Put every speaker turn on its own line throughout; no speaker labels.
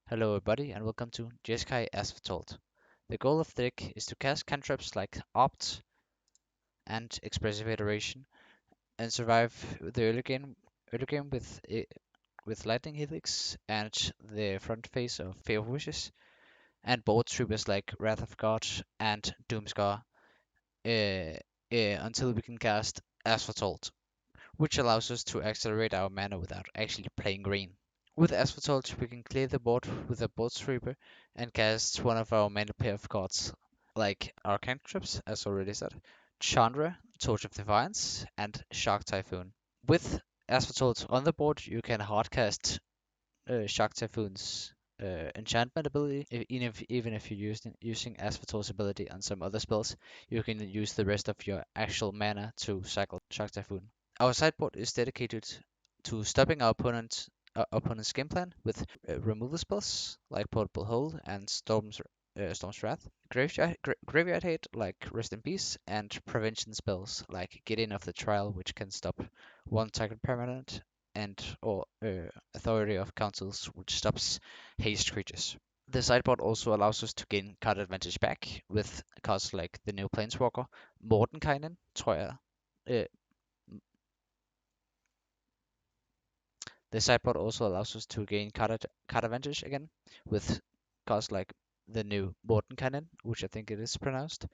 Hello everybody and welcome to Jeskai As Foretold. The goal of the deck is to cast cantrips like Opt and Expressive Iteration and survive the early game with Lightning Helix and the front phase of Fae of Wishes and board troopers like Wrath of God and Doomskar until we can cast As Foretold, which allows us to accelerate our mana without actually playing green. With As Foretold, we can clear the board with a board sweeper and cast one of our mana pair of cards, like our cantrips, as already said, Chandra, Torch of Defiance, and Shark Typhoon. With As Foretold on the board, you can hardcast Shark Typhoon's enchantment ability. Even if you're using As Foretold's ability on some other spells, you can use the rest of your actual mana to cycle Shark Typhoon. Our sideboard is dedicated to stopping our opponent's game plan with removal spells like Portable Hole and Storm's Wrath, graveyard hate like Rest in Peace, and prevention spells like Get In of the Trial, which can stop one target permanent, and or Authority of Councils, which stops haste creatures. The sideboard also allows us to gain card advantage back with cards like the new Planeswalker, Mordenkainen, tror jeg. The sideboard also allows us to gain card advantage again with cards like the new Mordenkainen, which I think it is pronounced,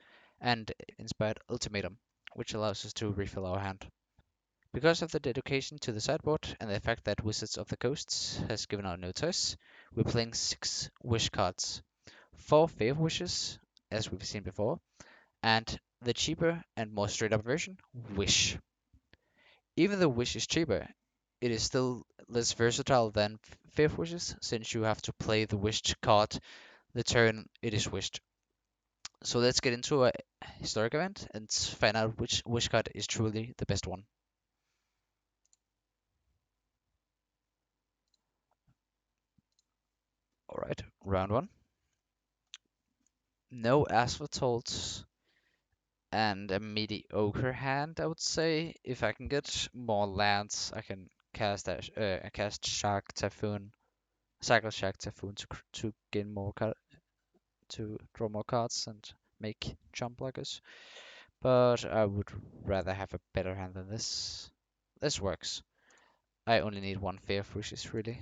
and Inspired Ultimatum, which allows us to refill our hand. Because of the dedication to the sideboard and the fact that Wizards of the Coasts has given out no choice, we're playing 6 wish cards. 4 Fae of Wishes, as we've seen before, and the cheaper and more straight up version, Wish. Even though Wish is cheaper, it is still less versatile than Fae of Wishes, since you have to play the wished card the turn it is wished. So let's get into a historic event and find out which wish card is truly the best one. Alright, round 1. No As Foretold and a mediocre hand, I would say. If I can get more lands, I can cast Shark Typhoon, cycle Shark Typhoon to gain more to draw more cards and make jump blockers. But I would rather have a better hand than this. This works. I only need one Fae of Wishes really,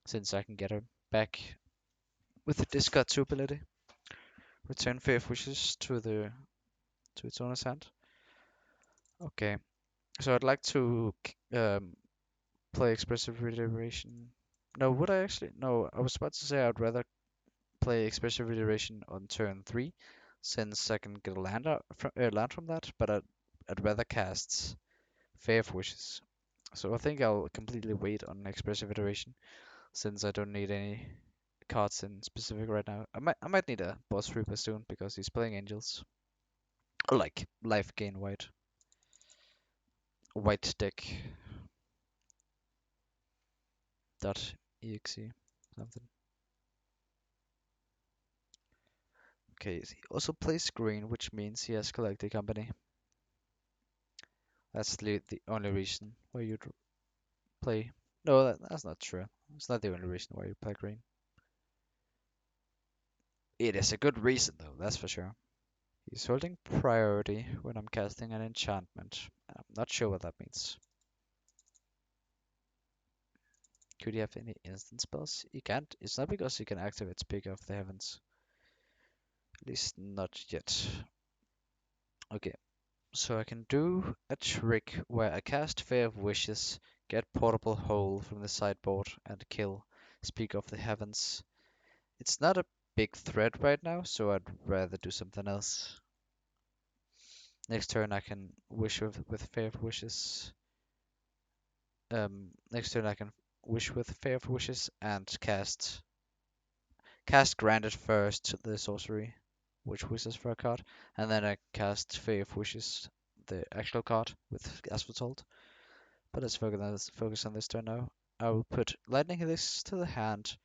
since I can get her back with the discard 2 ability. Return Fae of Wishes to its owner's hand. Okay, so I'd like to play Expressive Iteration. No, would I actually? No, I was about to say I'd rather play Expressive Iteration on turn 3, since I can get a land from that, but I'd rather cast Fae of Wishes. So I think I'll completely wait on Expressive Iteration, since I don't need any cards in specific right now. I might need a boss Reaper soon because he's playing Angels. Or like life gain white deck dot exe something. Okay, he also plays green, which means he has collected company. That's the only reason why you'd play. No, that's not true. It's not the only reason why you play green. It is a good reason though, that's for sure. He's holding priority when I'm casting an enchantment. I'm not sure what that means. Could he have any instant spells? He can't. It's not because he can activate Speak of the Heavens. At least not yet. Okay, so I can do a trick where I cast Fae of Wishes, get Portable Hole from the sideboard, and kill Speak of the Heavens. It's not a big threat right now, so I'd rather do something else. Next turn I can wish with Fae of Wishes. Next turn I can wish with Fae of Wishes and cast Granted first the sorcery, which wishes for a card, and then I cast Fae of Wishes, the actual card with As Foretold. But let's focus on this turn now. I will put Lightning Helix to the hand,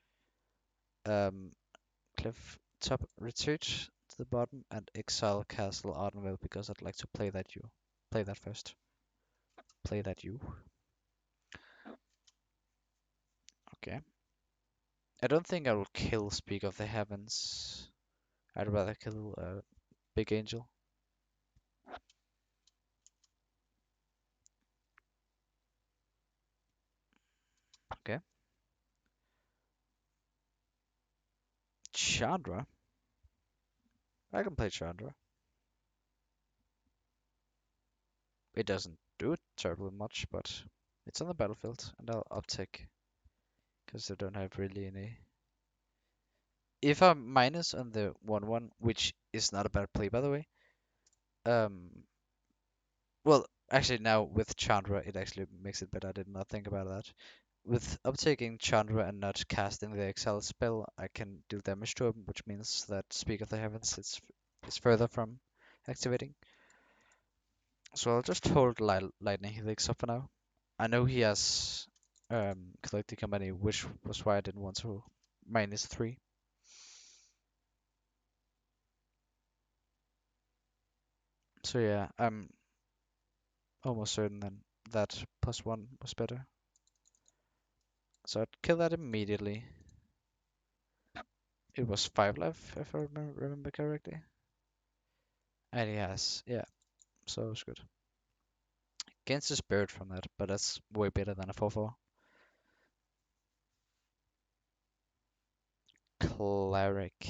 Clifftop Retreat to the bottom, and exile Castle Ardenvale because I'd like to play that first. Play that you. Okay. I don't think I will kill Speak of the Heavens. I'd rather kill Big Angel. Okay. Chandra. I can play Chandra. It doesn't do it terribly much, but it's on the battlefield, and I'll uptick because I don't have really any. If I'm minus on the 1/1, which is not a bad play by the way. Well, actually now with Chandra, it actually makes it better. I did not think about that. With uptaking Chandra and not casting the Exile spell, I can do damage to him, which means that Speak of the Heavens is further from activating. So I'll just hold Lightning Helix up for now. I know he has Collective Company, which was why I didn't want to -3. So yeah, I'm almost certain then that +1 was better. So I'd kill that immediately. It was 5 life, if I remember correctly. And he has, yeah, so it's good. Gains the spirit from that, but that's way better than a 4/4. Cleric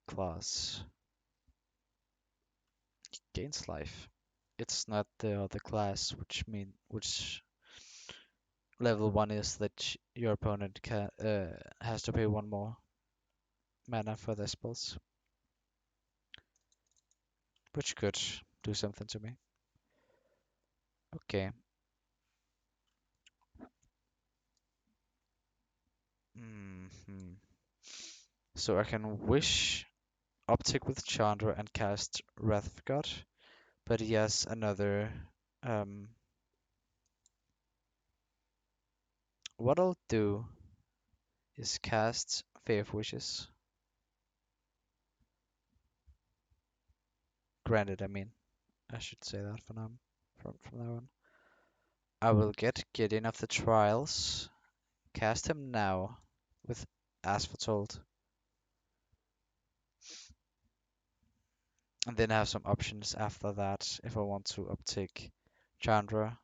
class. Gains life. It's not the other class, which level 1 is that your opponent has to pay 1 more mana for their spells, which could do something to me. Okay. hmm So I can wish Optic with Chandra and cast Wrath of God, but he has another. Um, what I'll do is cast Fae of Wishes. Granted, I mean, I should say that for now. From now on, I will get Gideon of the Trials, cast him now with As Foretold, and then I have some options after that if I want to uptake Chandra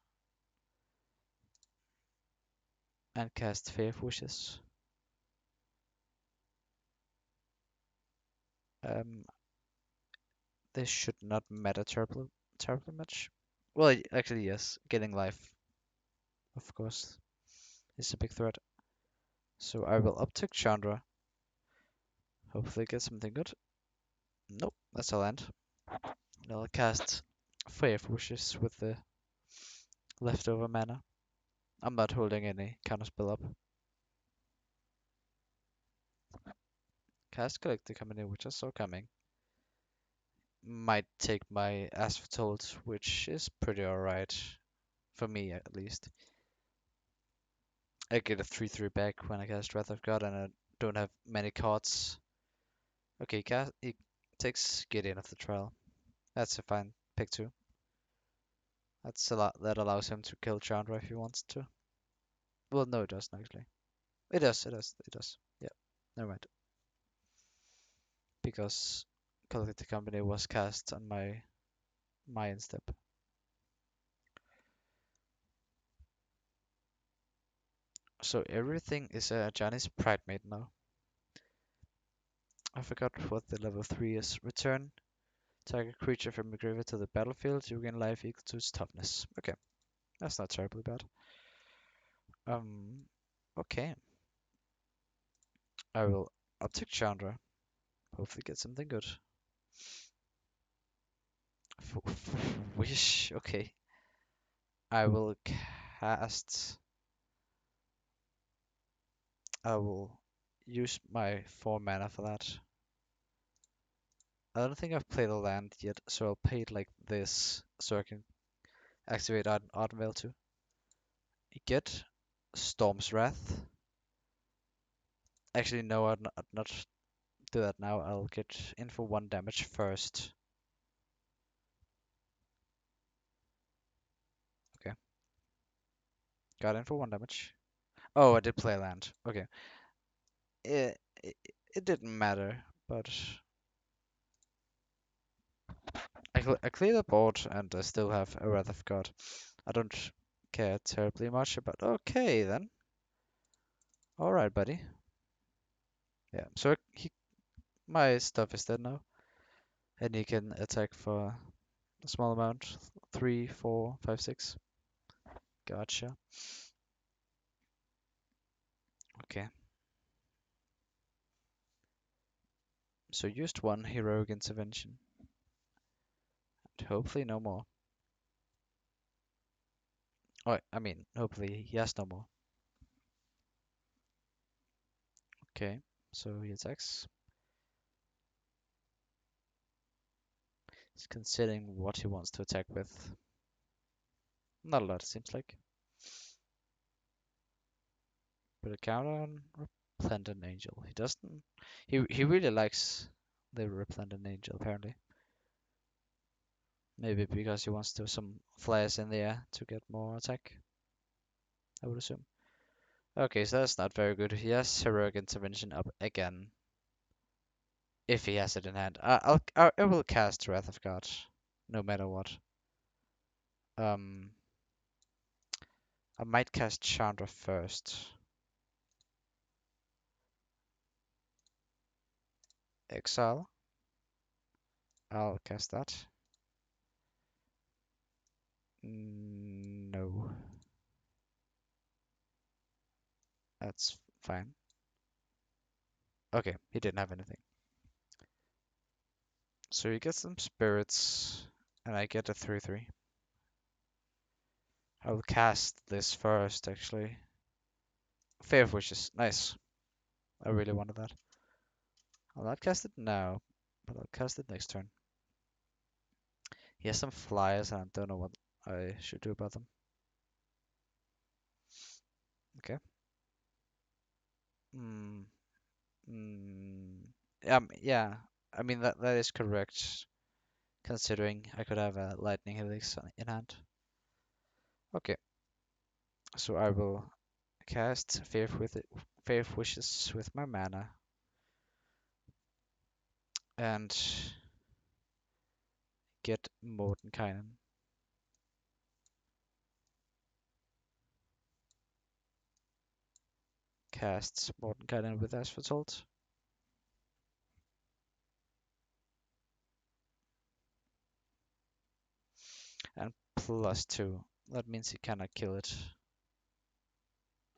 and cast Fae of Wishes. Um, this should not matter terribly much. Well, actually, yes. Getting life, of course, is a big threat. So I will uptick Chandra. Hopefully get something good. Nope, that's a land. And I'll cast Fae of Wishes with the leftover mana. I'm not holding any counterspell up. Cast Collector coming in, which I saw coming. Might take my As Foretold, which is pretty alright. For me, at least. I get a 3/3 back when I cast Wrath of God, and I don't have many cards. Okay, he takes Gideon of the Trial. That's a fine pick too. That's a lot that allows him to kill Chandra if he wants to. Well, no, it doesn't actually. It does. Yeah, never mind. Because Collective Company was cast on my Mayan step. So everything is a Johnny's Pride Mate now. I forgot what the level 3 is. Return target creature from the graveyard to the battlefield. You gain life equal to its toughness. Okay, that's not terribly bad. Um, okay. I will uptick Chandra. Hopefully get something good. Wish. Okay. I will cast. I will use my 4 mana for that. I don't think I've played a land yet, so I'll play it like this so I can activate Ardenvale too. Get Storm's Wrath. Actually, no, I'd not do that now. I'll get in for 1 damage first. Okay, got in for 1 damage. Oh, I did play land. Okay, it didn't matter, but I clear the board and I still have a Wrath of God. I don't care terribly much about. Okay then. All right, buddy. Yeah. So my stuff is dead now, and he can attack for a small amount. 3, 4, 5, 6. Gotcha. Okay. So used one heroic intervention. And hopefully no more. Oh, I mean, hopefully he has no more. Okay. So he attacks. He's considering what he wants to attack with. Not a lot, it seems like. Put a counter on Replendent Angel. He doesn't. He really likes the Replendent Angel, apparently. Maybe because he wants to some flares in the air to get more attack, I would assume. Okay, so that's not very good. He has Heroic Intervention up again. If he has it in hand. I will cast Wrath of God, no matter what. Um, I might cast Chandra first. Exile. I'll cast that. No. That's fine. Okay, he didn't have anything. So he gets some spirits, and I get a 3/3. I will cast this first, actually. Fae of Wishes. Nice. I really wanted that. I'll not cast it now, but I'll cast it next turn. He has some flyers, and I don't know what I should do about them. Okay. Hmm. Yeah. I mean that is correct, considering I could have a Lightning Helix in hand. Okay. So I will cast Fae of Wishes with my mana, and get Mordenkainen. Casts Mordenkainen with As Foretold. And +2. That means he cannot kill it.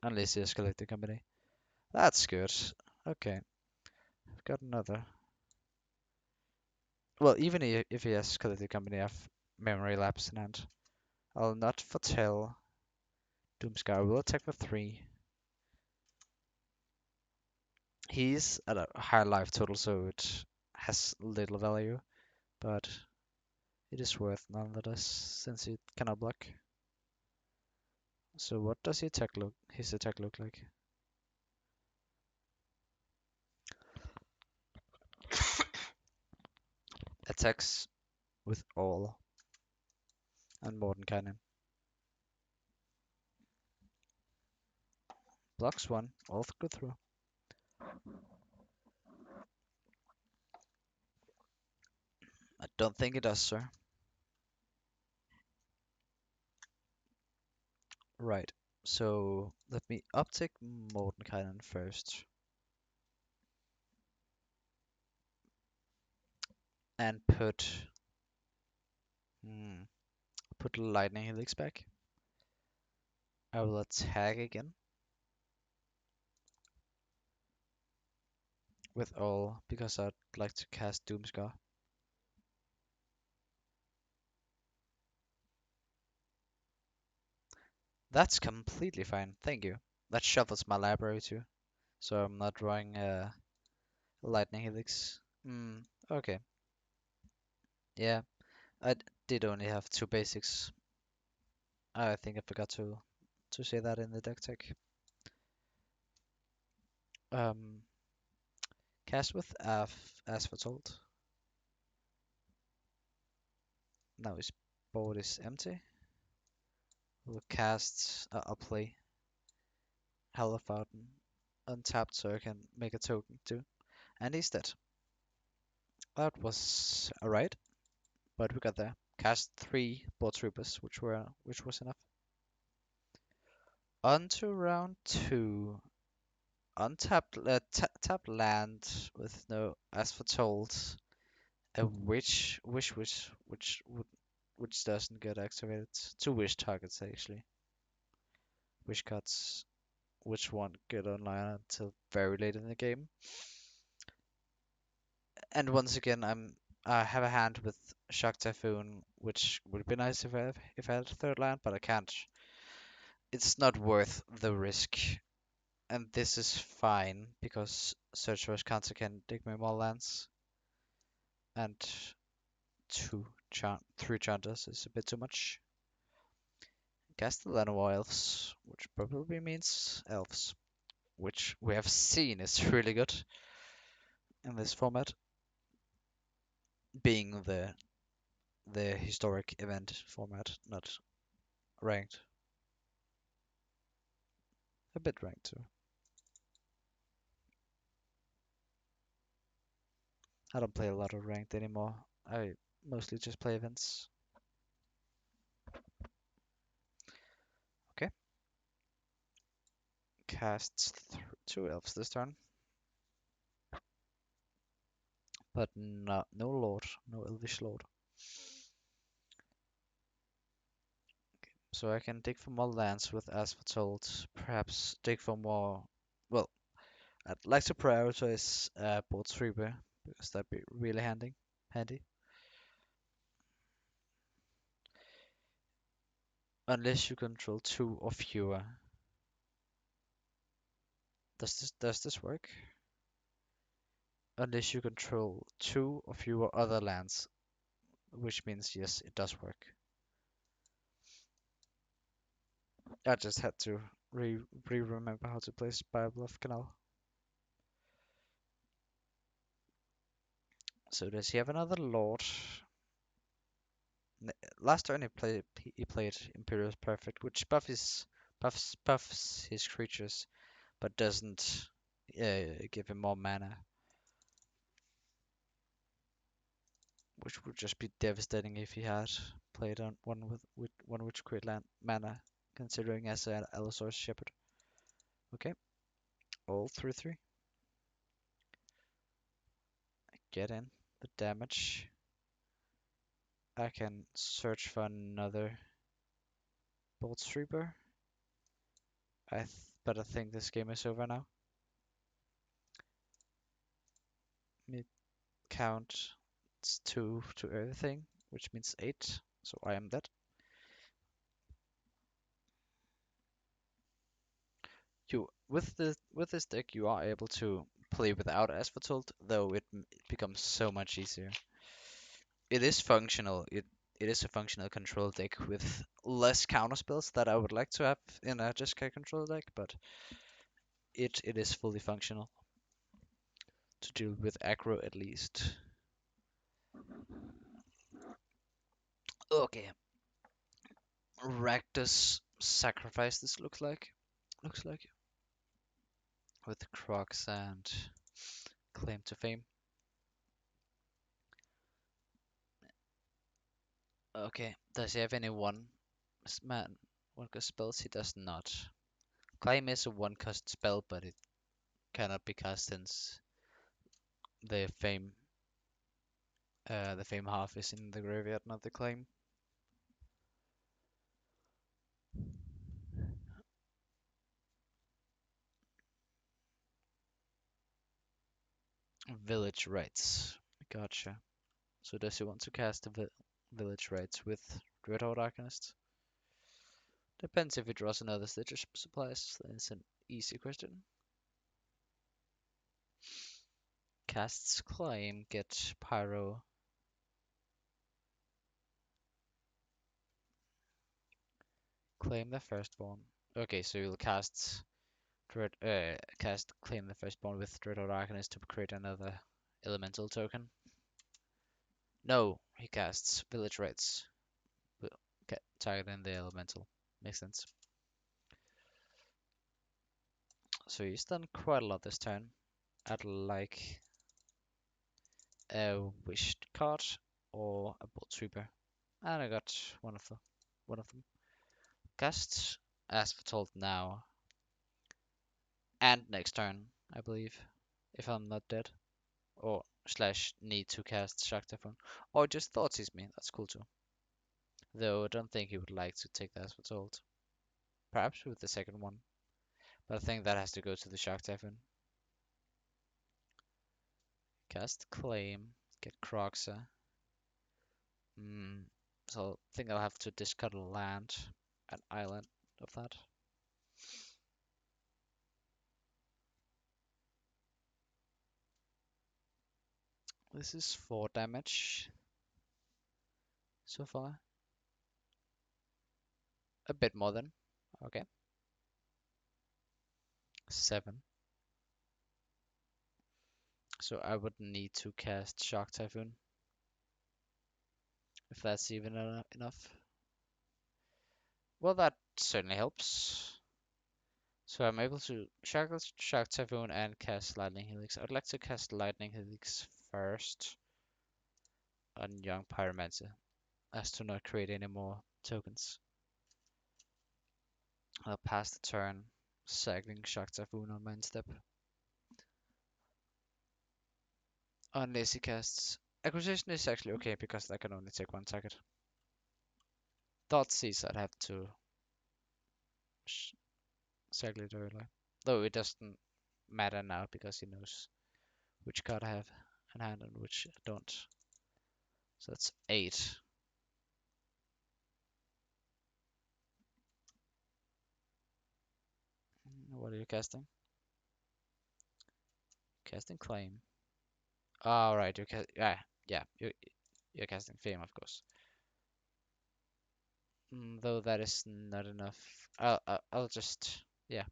Unless he has Collected Company. That's good. Okay. I've got another. Well, even if he has Collected Company, I have Memory Lapse in hand. I'll not foretell. Doomskar will attack for 3. He's at a high life total, so it has little value, but it is worth nonetheless since it cannot block. So what does his attack look like? Attacks with all and Mordenkainen. Blocks 1, all go through. I don't think it does, sir. Right. So let me uptick Mordenkainen first. And hmm, put Lightning Helix back. I will attack again with all because I'd like to cast Doomskar. That's completely fine, thank you. That shuffles my library too, so I'm not drawing a Lightning Helix. Okay. Yeah, I did only have 2 basics. I think I forgot to say that in the deck tech. Um, Cast with As Foretold. Now his board is empty. We'll cast. I'll play Hallowed Fountain untapped so I can make a token too. And he's dead. That was alright, but we got there. Cast 3 Board Troopers, which was enough. On to round 2. Untapped tapped land with no As Foretold. A which doesn't get activated. 2 wish targets actually. Wish cards which won't get online until very late in the game. And once again, I have a hand with Shark Typhoon, which would be nice if I had a third land, but I can't. It's not worth the risk, and this is fine because Search for Azcanta can dig me more lands, and three Chandras is a bit too much. Castellano Elves, which probably means elves, which we have seen is really good in this format, being the historic event format, not ranked. A bit ranked too. I don't play a lot of ranked anymore. I mostly just play events. Okay. Casts 2 elves this turn. But no lord, no elvish lord. So I can dig for more lands with As Foretold. Perhaps dig for more. Well, I'd like to prioritize Board Sweeper because that'd be really handy. Unless you control 2 or fewer. Does this work? Unless you control 2 or fewer other lands, which means yes, it does work. I just had to remember how to play Spirebluff Canal. So does he have another lord? Last turn he played Imperious Perfect, which buffs his creatures, but doesn't give him more mana, which would just be devastating if he had played on one with one which create mana, considering as an Allosaurus Shepherd. Okay, all 3/3. Get in the damage. I can search for another Bolt Sweeper. But I think this game is over now. Mid count it's 2 to everything, which means 8. So I am dead. With this deck you are able to play without As Foretold, though it becomes so much easier. It is functional. It is a functional control deck with less counter spells that I would like to have in a Jeskai control deck, but it is fully functional to deal with aggro at least. Okay. Rakdos sacrifice this looks like. With Crocs and Claim to Fame. Okay, does he have any one cost spells? He does not. Claim is a one cost spell, but it cannot be cast since the fame half is in the graveyard, not the claim. Village Rites. Gotcha. So does he want to cast the Village Rites with Dreadhorde Arcanist? Depends if he draws another Stitch of Supplies. Then it's an easy question. Casts Claim, get Pyro. Claim the Firstborn. Okay, so you'll cast Claim the Firstborn with Dreadhorde Arcanist to create another elemental token. No, he casts Village Rites. Targeting the elemental. Makes sense. So he's done quite a lot this turn. I'd like a wished card or a bolt sweeper. And I got one of them. Cast as foretold now. And next turn, I believe. If I'm not dead. Or slash need to cast Shark Typhoon. Or just Thoughtseize me, that's cool too. Though I don't think he would like to take that as foretold. Perhaps with the second one. But I think that has to go to the Shark Typhoon. Cast Claim. Get Croxa. So I think I'll have to discard a land. An island of that. This is 4 damage so far. A bit more than. Okay. 7. So I would need to cast Shark Typhoon. If that's even enough. Well, that certainly helps. So I'm able to Shark Typhoon and cast Lightning Helix. I'd like to cast Lightning Helix first on Young Pyromancer, as to not create any more tokens. I'll pass the turn, cycling Shark Typhoon on my end step. Unless he casts Acquisition is actually okay because I can only take 1 target. Thoughtseize I'd have to cycle it earlier. Though it doesn't matter now because he knows which card I have in hand and which I don't. So that's 8. What are you casting? Casting Claim. Oh, right, you're casting Fame, of course. Though that is not enough. I'll just, yeah.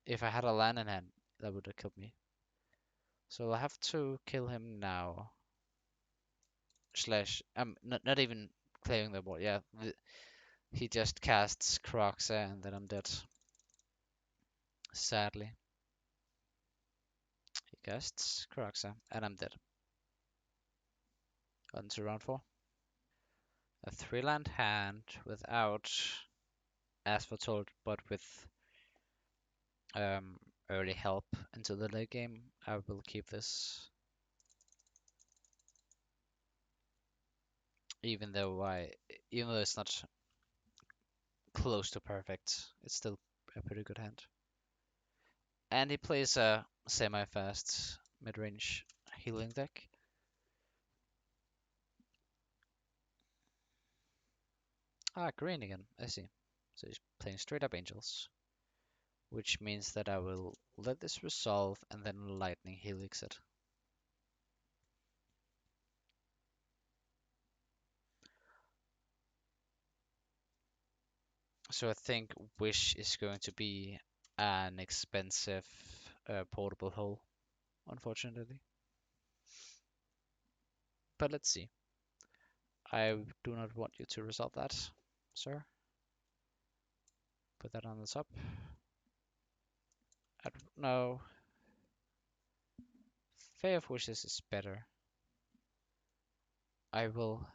If I had a land in hand, that would have killed me. So I'll have to kill him now. Slash, not even clearing the board. Yeah, he just casts Croxa and then I'm dead. Sadly, he casts Croxa and I'm dead. On to round 4. A 3-land hand without As Foretold, but with um, early help into the late game. I will keep this, even though it's not close to perfect, it's still a pretty good hand. And he plays a semi-fast mid-range healing deck. Green again, I see. So he's playing straight up Angels, which means that I will let this resolve and then Lightning Helix it. So I think Wish is going to be an expensive portable hole, unfortunately. But let's see. I do not want you to resolve that, sir. Put that on the top. I don't know. Fae of Wishes is better. I will.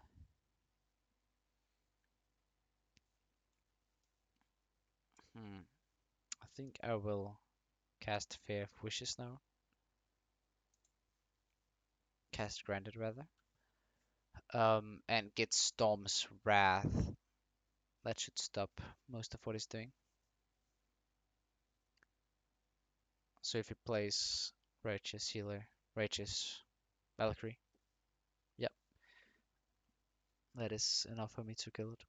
I think I will cast Fae of Wishes now. Cast Granted, rather. And get Storm's Wrath. That should stop most of what he's doing. So if he plays Righteous Healer, Righteous Valkyrie, yep, that is enough for me to kill it.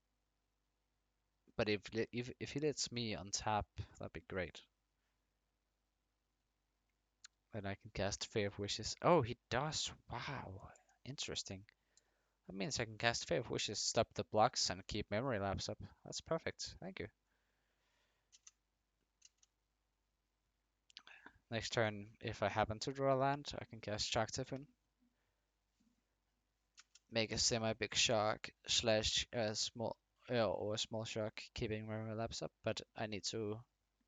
But if he lets me untap, that'd be great. Then I can cast Fae of Wishes. Oh, he does. Wow, interesting. That means I can cast Fae of Wishes, stop the blocks, and keep Memory Lapse up. That's perfect. Thank you. Next turn, if I happen to draw a land, I can cast Shark Typhoon. Make a semi-big shark slash a small or a small shark, keeping Memory Lapse up. But I need to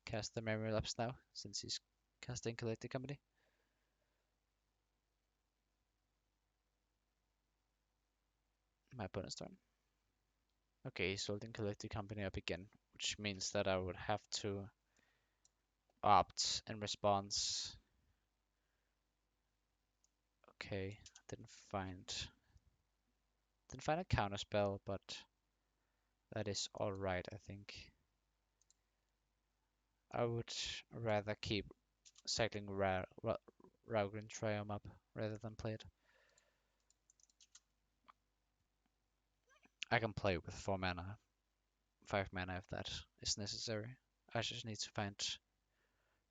cast the Memory Lapse now, since he's casting Collective Company. My opponent's turn. Okay, he's holding Collective Company up again, which means that I would have to opt in response. Okay, didn't find a counter spell, but that is alright, I think. I would rather keep cycling Raugrin Triumph up rather than play it. I can play with 4 mana, 5 mana if that is necessary. I just need to find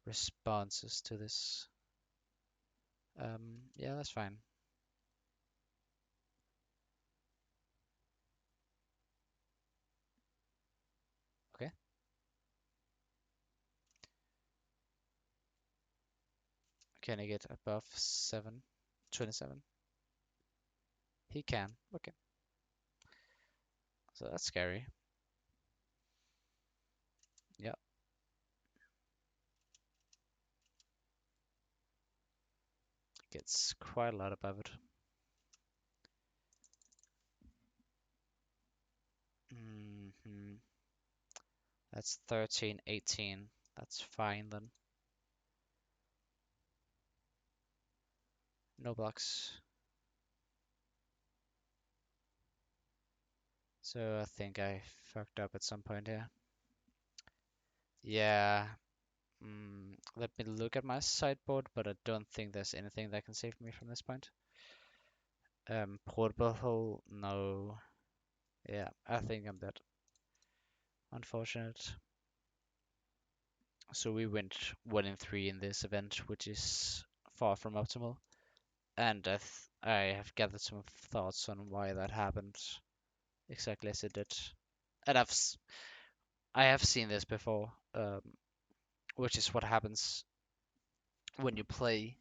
responses to this. Yeah, that's fine. Okay. Can I get above 27? He can. Okay. So that's scary. Yeah. Gets quite a lot above it. That's 13, 18. That's fine then. No blocks. So I think I fucked up at some point here. Yeah. Let me look at my sideboard, but I don't think there's anything that can save me from this point. Portable, no. Yeah, I think I'm dead. Unfortunate. So we went 1 in 3 in this event, which is far from optimal. And I have gathered some thoughts on why that happened exactly as it did. And I have seen this before, which is what happens when you play,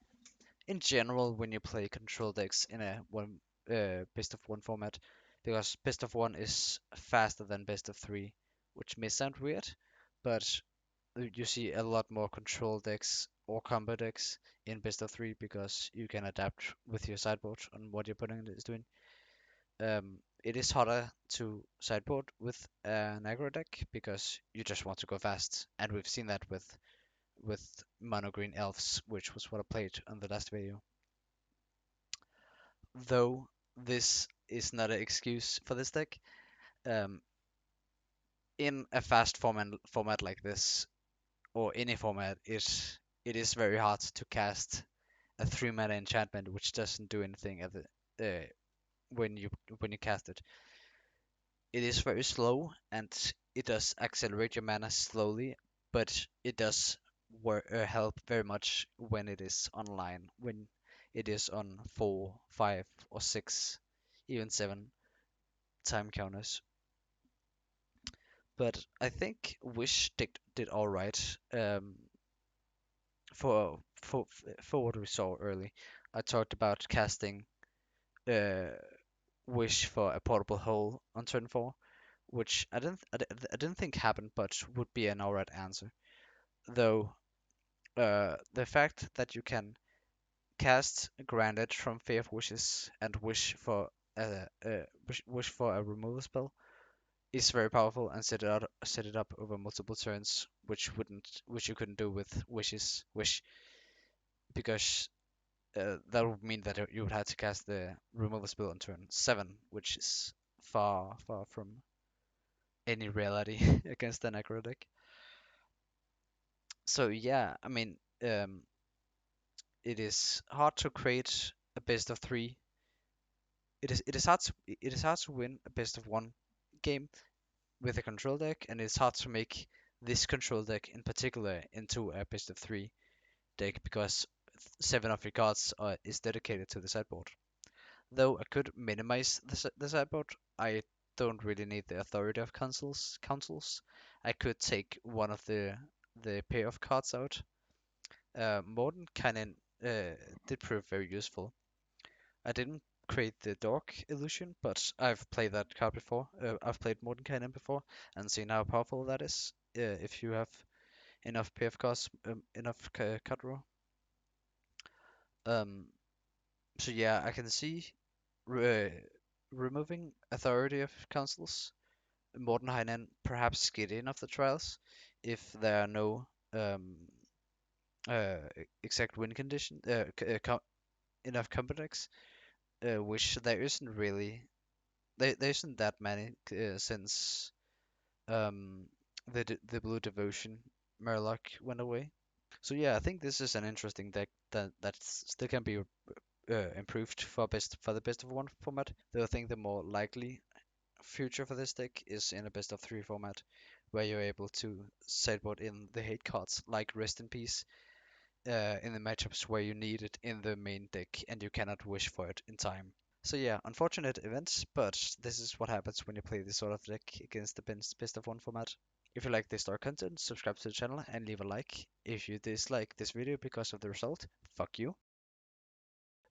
in general, when you play control decks in a best of one format, because best of one is faster than best of three, which may sound weird, but you see a lot more control decks or combo decks in best of three because you can adapt with your sideboard on what your opponent is doing. It is harder to sideboard with an aggro deck because you just want to go fast, and we've seen that with mono green elves, which was what I played on the last video. Though this is not an excuse for this deck, um, in a fast format like this, or any format, it is very hard to cast a 3 mana enchantment which doesn't do anything at the when you cast it. It is very slow and it does accelerate your mana slowly, but it does help very much when it is online, when it is on 4, 5, or 6, even 7 time counters. But I think Wish did all right for what we saw early. I talked about casting uh, Wish for a portable hole on turn 4, which I didn't think happened, but would be an alright answer. Though the fact that you can cast Granted from Fae of Wishes and wish for a removal spell is very powerful and set it up over multiple turns, which you couldn't do with Wish, because that would mean that you would have to cast the removal spell on turn 7, which is far from any reality against an aggro deck. So yeah, I mean, it is hard to create a best of three. It is hard to win a best of one game with a control deck, and it's hard to make this control deck in particular into a best of three deck because 7 of your cards is dedicated to the sideboard. Though I could minimize the sideboard, I don't really need the authority of councils. I could take one of the pair of cards out. Mordenkainen did prove very useful. I didn't create the dog illusion, but I've played that card before. I've played Mordenkainen before and seen how powerful that is if you have enough PF cost, enough cut row. Um, so yeah, I can see re removing authority of councils, Mordenkainen perhaps get in of the trials if there are no uh, exact win condition, enough complex, which there isn't really. There isn't that many since the blue devotion Murloc went away. So yeah, I think this is an interesting deck that still can be improved for the best of one format. Though I think the more likely future for this deck is in a best of three format, where you're able to sideboard in the hate cards like Rest in Peace in the matchups where you need it in the main deck and you cannot wish for it in time. So yeah, unfortunate events, but this is what happens when you play this sort of deck against the best of one format. If you like this star content, subscribe to the channel and leave a like. If you dislike this video because of the result, fuck you.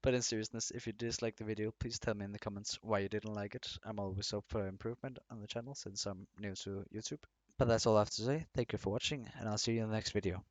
But in seriousness, if you dislike the video, please tell me in the comments why you didn't like it. I'm always up for improvement on the channel since I'm new to YouTube. But that's all I have to say. Thank you for watching, and I'll see you in the next video.